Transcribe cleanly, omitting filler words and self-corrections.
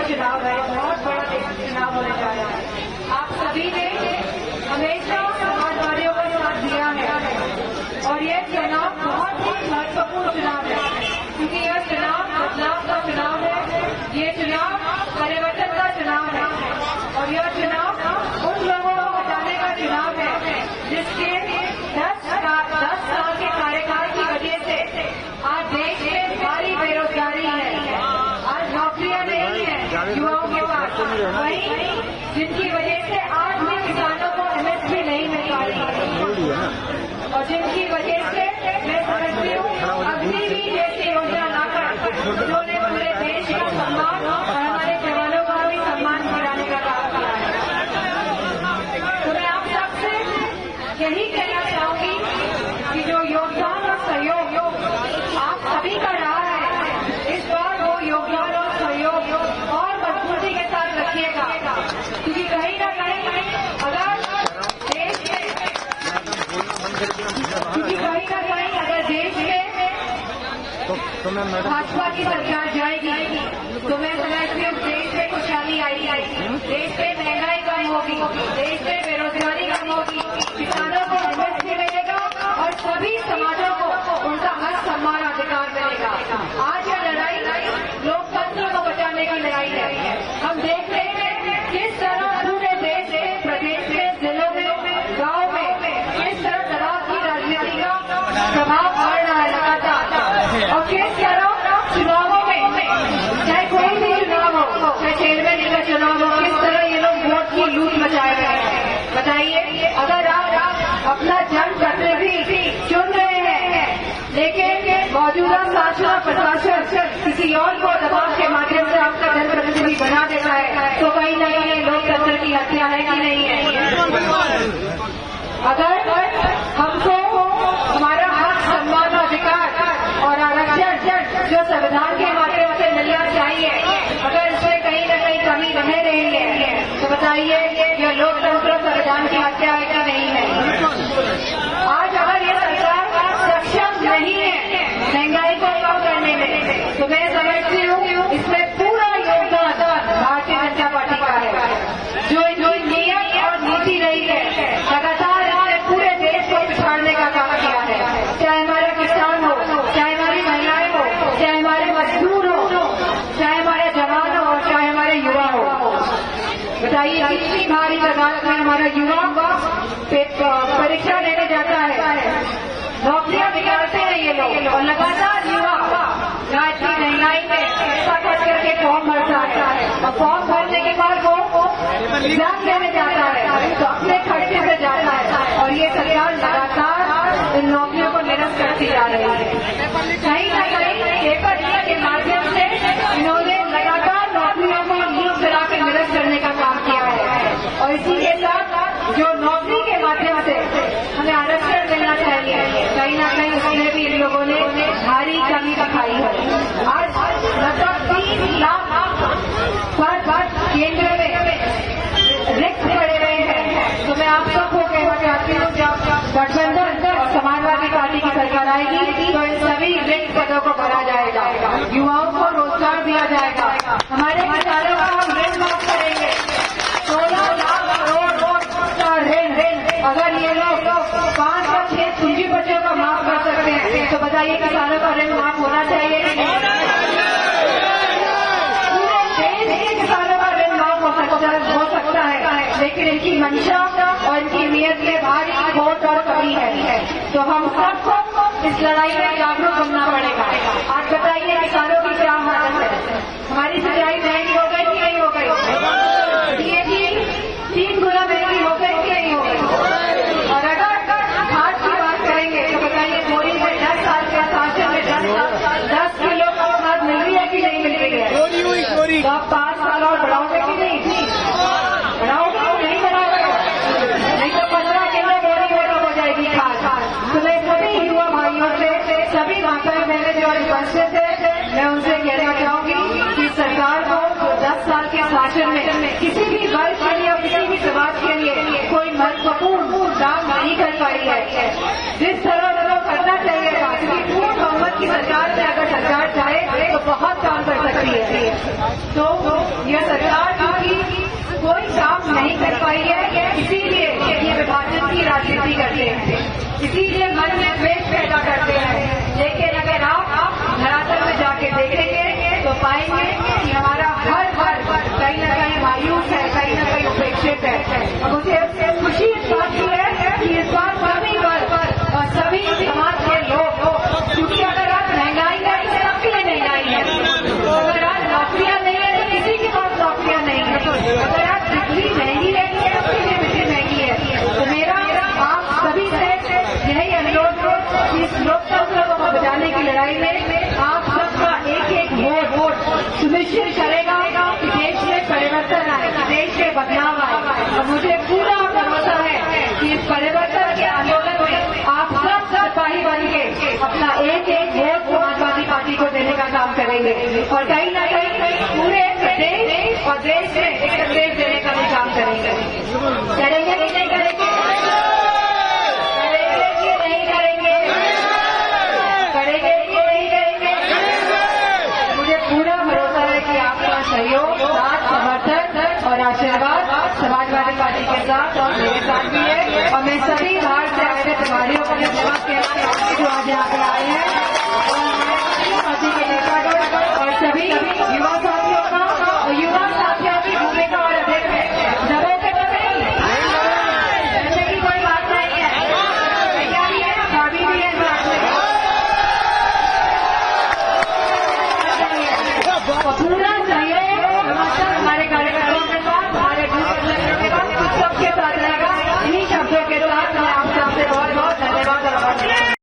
चुनाव है, बहुत बड़ा चुनाव होने जा रहा है। आप सभी ने हमेशा समाजवादियों का साथ दिया है और यह चुनाव बहुत ही महत्वपूर्ण चुनाव है, क्योंकि यह चुनाव बदलाव का चुनाव है, ये चुनाव परिवर्तन का चुनाव है और यह चुनाव उन लोगों को हटाने का चुनाव है जिसके 10 साल के कार्यकाल की वजह से आज देश में भारी बेरोजगारी है, आज नौकरियां नहीं है युवाओं के पास, वहीं जिनकी वजह से आज भी किसानों को MSP नहीं मिल पा रही है और जिनकी वजह से मैं समझती हूँ अग्निवीर जैसी योजना लाकर उन्होंने पूरे देश का सम्मान और हमारे जवानों का भी सम्मान बढ़ाने का काम किया है। तो मैं आप सबसे यही कहना चाहूंगी कि जो योगदान और सहयोग आप सभी का रहा है, इस बार वो योगदान और सहयोग और मजबूती के साथ रखिएगा, क्योंकि कहीं ना कहीं अगर देश में भाजपा की सरकार जाएगी तो मैं समझती हूँ देश में खुशहाली आएगी, देश में महंगाई कम होगी, देश में बेरोजगारी कम होगी, किसानों को MSP मिलेगा और सभी समाजों को उनका हक सम्मान अधिकार मिलेगा। आज यह लड़ाई लोकतंत्र को बचाने की लड़ाई है। हम देख रहे हैं किस तरह पूरे देश में, प्रदेश में, जिलों में, गाँव में किस तरह दबाव की राजनीति का प्रभाव पड़ रहा है लगातार और किस तरह चुनावों में, चाहे कोई भी चुनाव हो, चाहे चेयरमैन का चुनाव हो, किस तरह ये लोग वोट की लूट मचाए रहे हैं। बताइए, अगर आप अपना जनप्रतिनिधि चुन रहे हैं लेकिन मौजूदा शासन और प्रशासन किसी और को दबाव के माध्यम से आपका जनप्रतिनिधि बना देता है तो कहीं ना कहीं लोकतंत्र की हत्या है कि नहीं है। अगर हमको हमारा हक सम्मान अधिकार और आरक्षण जो संविधान के माध्यम से मिलना चाहिए, अगर इसमें कहीं न कहीं कमी रह रही है तो बताइए यह लोकतंत्र संविधान की हत्या है कि नहीं है। आज अगर ये सरकार सक्षम नहीं है महंगाई को कम करने में तो मैं समझती हूँ इसमें पूरा योगदान भारतीय जनता पार्टी का है। जो नियत और नीति रही है लगातार इसने पूरे देश को पिछाड़ने का काम किया है, चाहे हमारा किसान हो, चाहे हमारी महिलाएं हो, चाहे हमारे मजदूर हो, चाहे हमारे जवान हो और चाहे हमारे युवा हो। बताइए कितनी भारी तादाद में हमारा युवा परीक्षा देने जाता है, नौकरियां निकालते हैं ये लोग और लगातार युवा रात की महंगाई में पैसा खर्च करके फॉर्म भरता है और फॉर्म भरने के बाद वो एग्जाम देने जाता है तो अपने खर्चे से जाता है और ये सरकार लगातार इन नौकरियों को निरस्त करती जा रही है। कहीं ना कहीं पेपर के माध्यम से इन्होंने लगातार नौकरियों को लीक करा कर निरस्त करने का काम किया है और इसी के साथ जो नौकरी के माध्यम से हमें आरक्षण मिलना चाहिए, कहीं ना कहीं उसमें भी इन लोगों ने भारी कमी दिखाई है। आज लगभग 3 लाख पद केंद्र में रिक्त पड़े हुए हैं। तो मैं आप सबको कहना चाहती हूँ जब गठबंधन और समाजवादी पार्टी की सरकार आएगी तो इन सभी रिक्त पदों को भरा जाएगा, युवाओं को रोजगार दिया जाएगा, हमारे किसानों का हम ऋण माफ करेंगे, 16 लाख करोड़ का ऋण अगर ये लोग 5 या 6 पूंजीपतियों का माफ कर सकते हैं तो बताइए किसानों का ऋण माफ होना चाहिए। पूरे देश के किसानों का ऋण माफ हो सकता है लेकिन इनकी मंशा और इनकी नीयत में भारी खोट और कमी है। तो हम सबको इस लड़ाई में जागरूक बनना पड़ेगा। आज बताइए किसानों की क्या हालत है, हमारी सिंचाई महंगी हो गई कि नहीं हो गई, DAP 3 गुना महंगी हो गई कि नहीं हो गई। और अगर खाद की बात करेंगे तो बताइए मोदी से 10 साल के शासन में 10 किलो का खाद मिल रही है कि नहीं मिल रही है। तो आप 5 साल और बढ़ाओगे कि नहीं, बढ़ाओगे नहीं बढ़ाओगे, नहीं तो 15 किलो बोरी हो जाएगी खाद। तो मैं सभी युवा भाइयों से, सभी माताएं बहनें जो उपस्थित है, मैं उनसे कहना चाहूंगी कि सरकार को 10 साल के शासन में किसी भी वर्ग के लिए और किसी भी समाज के लिए कोई महत्वपूर्ण काम नहीं कर पाई है। जिस तरह वो करना चाहिए था, क्योंकि पूर्ण बहुमत की सरकार से अगर सरकार चाहे तो बहुत काम कर सकती है। तो यह सरकार क्योंकि कोई काम नहीं कर पाई है, इसीलिए ये विभाजन की राजनीति करते हैं, इसीलिए मन में द्वेष पैदा करते हैं। लेकिन अगर आप धरातल में जाके देखेंगे तो पाएंगे कि हमारा हर कहीं न कहीं मायूस है, कहीं न कहीं उपेक्षित है। और मुझे खुशी इस बात की है कि इस बार सभी वर्ग और सभी समाज के लोग, क्योंकि अगर आप महंगाई है तो सबके लिए महंगाई है, अगर आज नौकरियां नहीं है तो किसी के पास नौकरियां नहीं है, अगर आज बिजली महंगी है तो सबके लिए बिजली महंगी है। तो मेरा आप सभी से यही अनुरोध हो कि इस लोकतंत्र को बचाने की लड़ाई में आप सबका एक वोट सुनिश्चित करेगा कि देश में परिवर्तन आए, कि देश में बदलाव आए। और मुझे पूरा भरोसा है कि इस परिवर्तन के आंदोलन में आप सब सिपाही बन के अपना एक वोट समाजवादी पार्टी को देने का काम करेंगे और कहीं न कहीं पूरे प्रदेश और देश में एक संदेश देने का भी काम करेंगे। करेंगे कि नहीं करेंगे? करेंगे कि नहीं करेंगे? करेंगे कि नहीं करेंगे? मुझे पूरा भरोसा है कि आपका सहयोग, साथ, समर्थन और आशीर्वाद समाजवादी पार्टी के साथ और मेरे साथ भी है। और मैं सभी बाहर से आए हुए खिलाड़ियों को धन्यवाद कहना चाहूंगी जो आज यहाँ पर आए हैं, और पार्टी के नेतागण और सभी युवा साथियों का, और युवा साथियों की भूमिका और अधिक है। दबे के तो नहीं, ऐसे की कोई बात नहीं है, भैया भी है, भाभी भी है, पूरा चाहिए हमारे कार्यकर्ताओं के साथ, हमारे बूथ के साथ, सबके साथ रहेगा। इन्हीं शब्दों के साथ मैं आप सबसे बहुत बहुत धन्यवाद।